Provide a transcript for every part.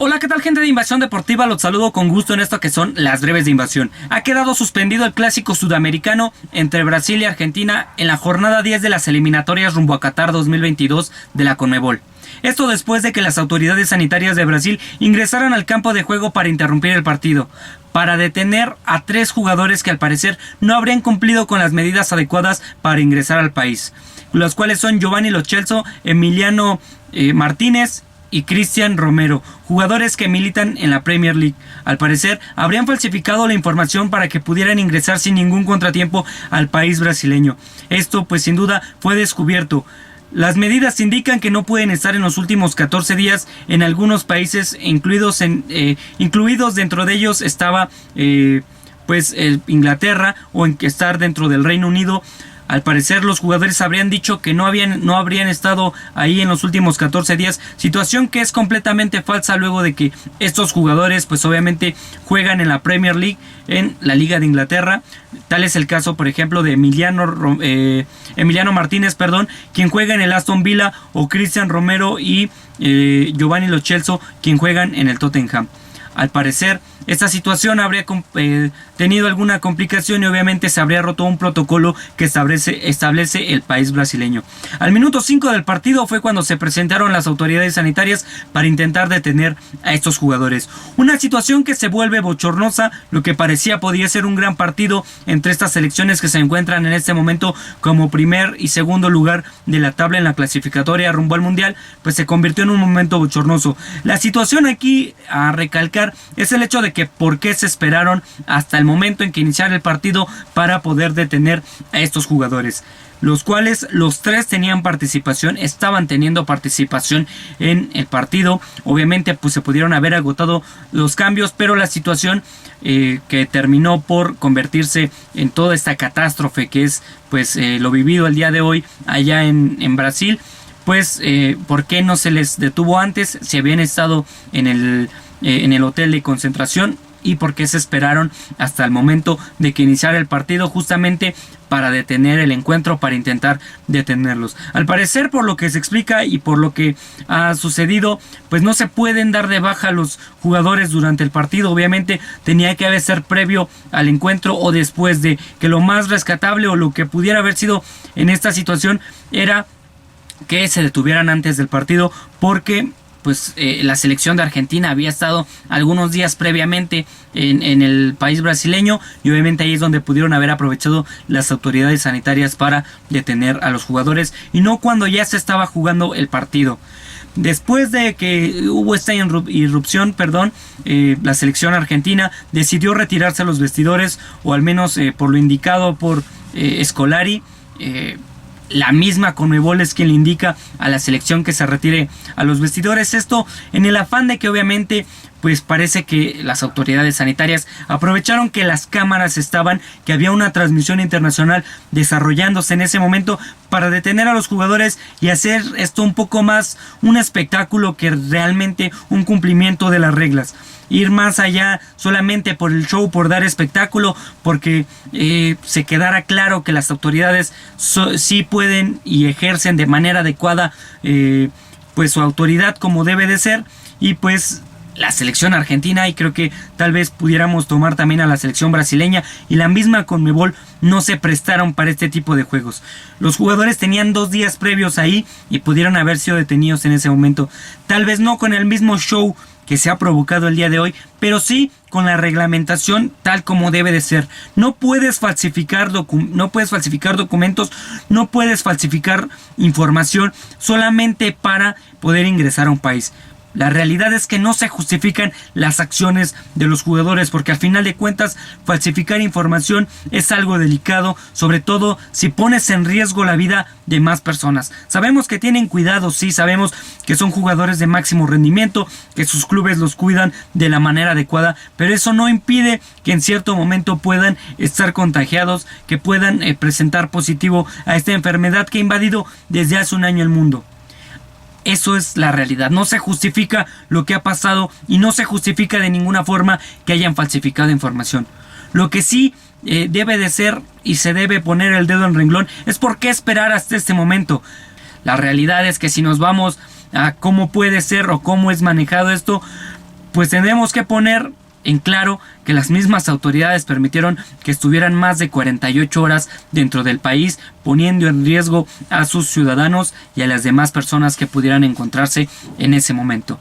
Hola, ¿qué tal, gente de Invasión Deportiva? Los saludo con gusto en esto que son las breves de invasión. Ha quedado suspendido el clásico sudamericano entre Brasil y Argentina en la jornada 10 de las eliminatorias rumbo a Qatar 2022 de la Conmebol. Esto después de que las autoridades sanitarias de Brasil ingresaran al campo de juego para interrumpir el partido, para detener a 3 jugadores que al parecer no habrían cumplido con las medidas adecuadas para ingresar al país, los cuales son Giovanni Lo Celso, Emiliano Martínez y Cristian Romero, jugadores que militan en la Premier League. Al parecer, habrían falsificado la información para que pudieran ingresar sin ningún contratiempo al país brasileño. Esto, pues sin duda, fue descubierto. Las medidas indican que no pueden estar en los últimos 14 días en algunos países, incluidos dentro de ellos estaba Inglaterra, o en que estar dentro del Reino Unido. Al parecer los jugadores habrían dicho que no habrían estado ahí en los últimos 14 días, situación que es completamente falsa luego de que estos jugadores pues obviamente juegan en la Premier League, en la Liga de Inglaterra. Tal es el caso, por ejemplo, de Emiliano Martínez, quien juega en el Aston Villa, o Cristian Romero y Giovanni Lo Celso, quien juegan en el Tottenham. Al parecer, esta situación habría tenido alguna complicación y obviamente se habría roto un protocolo que establece el país brasileño. Al minuto 5 del partido fue cuando se presentaron las autoridades sanitarias para intentar detener a estos jugadores. Una situación que se vuelve bochornosa, lo que parecía podía ser un gran partido entre estas selecciones que se encuentran en este momento como primer y segundo lugar de la tabla en la clasificatoria rumbo al Mundial, pues se convirtió en un momento bochornoso. La situación aquí a recalcar es el hecho de que por qué se esperaron hasta el momento en que iniciara el partido para poder detener a estos jugadores, los cuales los 3 estaban teniendo participación en el partido. Obviamente pues se pudieron haber agotado los cambios, pero la situación que terminó por convertirse en toda esta catástrofe que es lo vivido el día de hoy allá en Brasil, ¿por qué no se les detuvo antes si habían estado en el hotel de concentración? ¿Y por qué se esperaron hasta el momento de que iniciara el partido justamente para detener el encuentro, para intentar detenerlos? Al parecer, por lo que se explica y por lo que ha sucedido, pues no se pueden dar de baja a los jugadores durante el partido. Obviamente tenía que haber ser previo al encuentro o después de, que lo más rescatable o lo que pudiera haber sido en esta situación era que se detuvieran antes del partido, porque la selección de Argentina había estado algunos días previamente en el país brasileño, y obviamente ahí es donde pudieron haber aprovechado las autoridades sanitarias para detener a los jugadores, y no cuando ya se estaba jugando el partido. Después de que hubo esta irrupción, la selección argentina decidió retirarse a los vestidores, o al menos por lo indicado por Scolari. La misma Conmebol es quien le indica a la selección que se retire a los vestidores. Esto en el afán de que obviamente parece que las autoridades sanitarias aprovecharon que las cámaras estaban, que había una transmisión internacional desarrollándose en ese momento, para detener a los jugadores y hacer esto un poco más un espectáculo que realmente un cumplimiento de las reglas. Ir más allá solamente por el show, por dar espectáculo, porque se quedara claro que las autoridades sí pueden y ejercen de manera adecuada su autoridad como debe de ser. Y la selección argentina, y creo que tal vez pudiéramos tomar también a la selección brasileña y la misma Conmebol, no se prestaron para este tipo de juegos. Los jugadores tenían 2 días previos ahí y pudieron haber sido detenidos en ese momento. Tal vez no con el mismo show que se ha provocado el día de hoy, pero sí con la reglamentación tal como debe de ser. No puedes falsificar documentos, no puedes falsificar información solamente para poder ingresar a un país. La realidad es que no se justifican las acciones de los jugadores, porque al final de cuentas falsificar información es algo delicado, sobre todo si pones en riesgo la vida de más personas. Sabemos que tienen cuidado, sí, sabemos que son jugadores de máximo rendimiento, que sus clubes los cuidan de la manera adecuada, pero eso no impide que en cierto momento puedan estar contagiados, que puedan presentar positivo a esta enfermedad que ha invadido desde hace un año el mundo. Eso es la realidad. No se justifica lo que ha pasado y no se justifica de ninguna forma que hayan falsificado información. Lo que sí debe de ser y se debe poner el dedo en renglón es por qué esperar hasta este momento. La realidad es que si nos vamos a cómo puede ser o cómo es manejado esto, pues tendremos que poner en claro que las mismas autoridades permitieron que estuvieran más de 48 horas dentro del país, poniendo en riesgo a sus ciudadanos y a las demás personas que pudieran encontrarse en ese momento.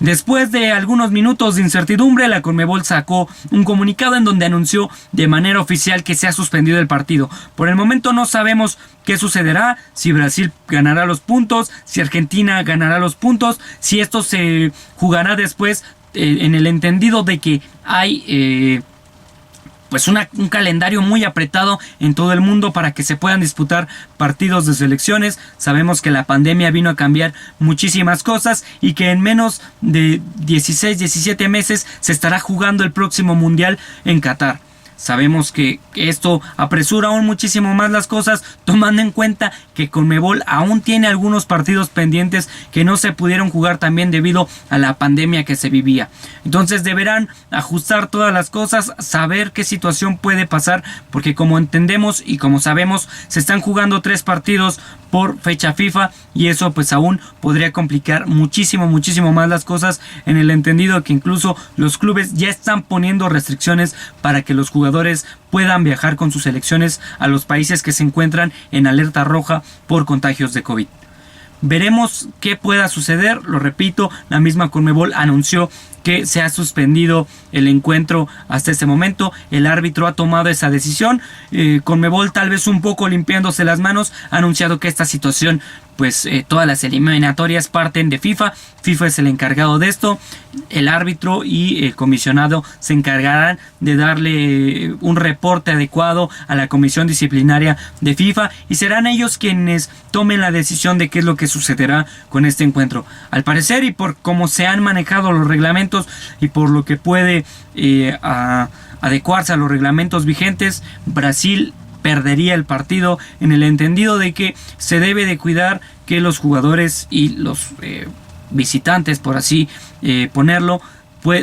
Después de algunos minutos de incertidumbre, la Conmebol sacó un comunicado en donde anunció de manera oficial que se ha suspendido el partido. Por el momento no sabemos qué sucederá, si Brasil ganará los puntos, si Argentina ganará los puntos, si esto se jugará después en el entendido de que hay pues un calendario muy apretado en todo el mundo para que se puedan disputar partidos de selecciones. Sabemos que la pandemia vino a cambiar muchísimas cosas y que en menos de 16, 17 meses se estará jugando el próximo mundial en Qatar. Sabemos que esto apresura aún muchísimo más las cosas, tomando en cuenta que Conmebol aún tiene algunos partidos pendientes que no se pudieron jugar también debido a la pandemia que se vivía. Entonces deberán ajustar todas las cosas, saber qué situación puede pasar, porque como entendemos y como sabemos, se están jugando 3 partidos por fecha FIFA y eso pues aún podría complicar muchísimo más las cosas, en el entendido que incluso los clubes ya están poniendo restricciones para que los jugadores puedan viajar con sus selecciones a los países que se encuentran en alerta roja por contagios de COVID. Veremos qué pueda suceder. Lo repito, la misma Conmebol anunció que se ha suspendido el encuentro hasta este momento. El árbitro ha tomado esa decisión. Conmebol, tal vez un poco limpiándose las manos, ha anunciado que esta situación, pues todas las eliminatorias parten de FIFA. FIFA es el encargado de esto. El árbitro y el comisionado se encargarán de darle un reporte adecuado a la comisión disciplinaria de FIFA y serán ellos quienes tomen la decisión de qué es lo que sucederá con este encuentro. Al parecer, y por cómo se han manejado los reglamentos y por lo que puede adecuarse a los reglamentos vigentes, Brasil perdería el partido, en el entendido de que se debe de cuidar que los jugadores y los visitantes, por así ponerlo,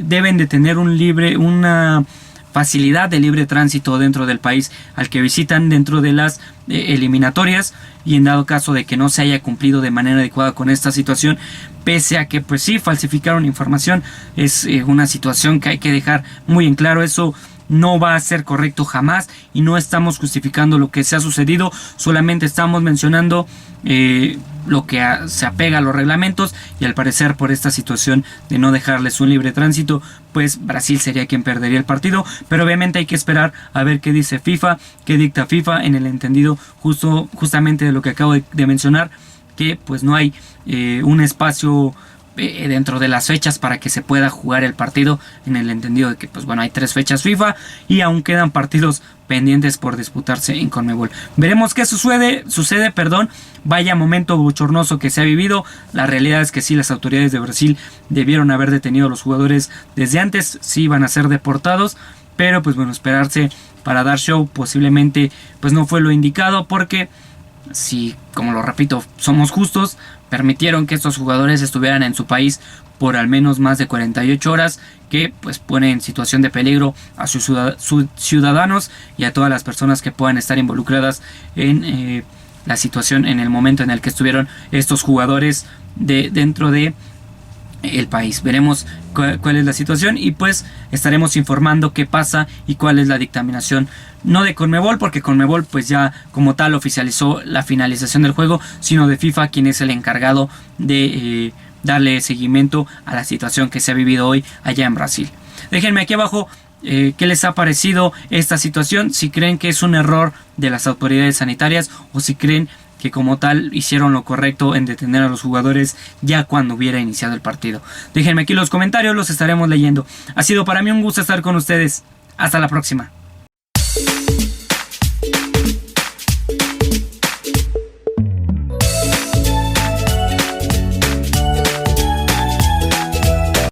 deben de tener una facilidad de libre tránsito dentro del país al que visitan dentro de las eliminatorias, y en dado caso de que no se haya cumplido de manera adecuada con esta situación, pese a que pues sí falsificaron información, es una situación que hay que dejar muy en claro. Eso no va a ser correcto jamás y no estamos justificando lo que se ha sucedido, solamente estamos mencionando lo que se apega a los reglamentos, y al parecer por esta situación de no dejarles un libre tránsito, pues Brasil sería quien perdería el partido, pero obviamente hay que esperar a ver qué dice FIFA, qué dicta FIFA, en el entendido justamente de lo que acabo de mencionar, que pues no hay un espacio dentro de las fechas para que se pueda jugar el partido, en el entendido de que pues bueno, hay 3 fechas FIFA y aún quedan partidos pendientes por disputarse en Conmebol. Veremos qué sucede, vaya momento bochornoso que se ha vivido. La realidad es que sí, las autoridades de Brasil debieron haber detenido a los jugadores desde antes, sí iban a ser deportados, pero pues bueno, esperarse para dar show posiblemente pues no fue lo indicado, porque si, como lo repito, somos justos, permitieron que estos jugadores estuvieran en su país por al menos más de 48 horas, que pues pone en situación de peligro a sus ciudadanos y a todas las personas que puedan estar involucradas en la situación en el momento en el que estuvieron estos jugadores dentro de el país. Veremos cuál es la situación y pues estaremos informando qué pasa y cuál es la dictaminación, no de Conmebol, porque Conmebol pues ya como tal oficializó la finalización del juego, sino de FIFA, quien es el encargado de darle seguimiento a la situación que se ha vivido hoy allá en Brasil. Déjenme aquí abajo qué les ha parecido esta situación, si creen que es un error de las autoridades sanitarias o si creen que como tal hicieron lo correcto en detener a los jugadores ya cuando hubiera iniciado el partido. Déjenme aquí los comentarios, los estaremos leyendo. Ha sido para mí un gusto estar con ustedes. Hasta la próxima.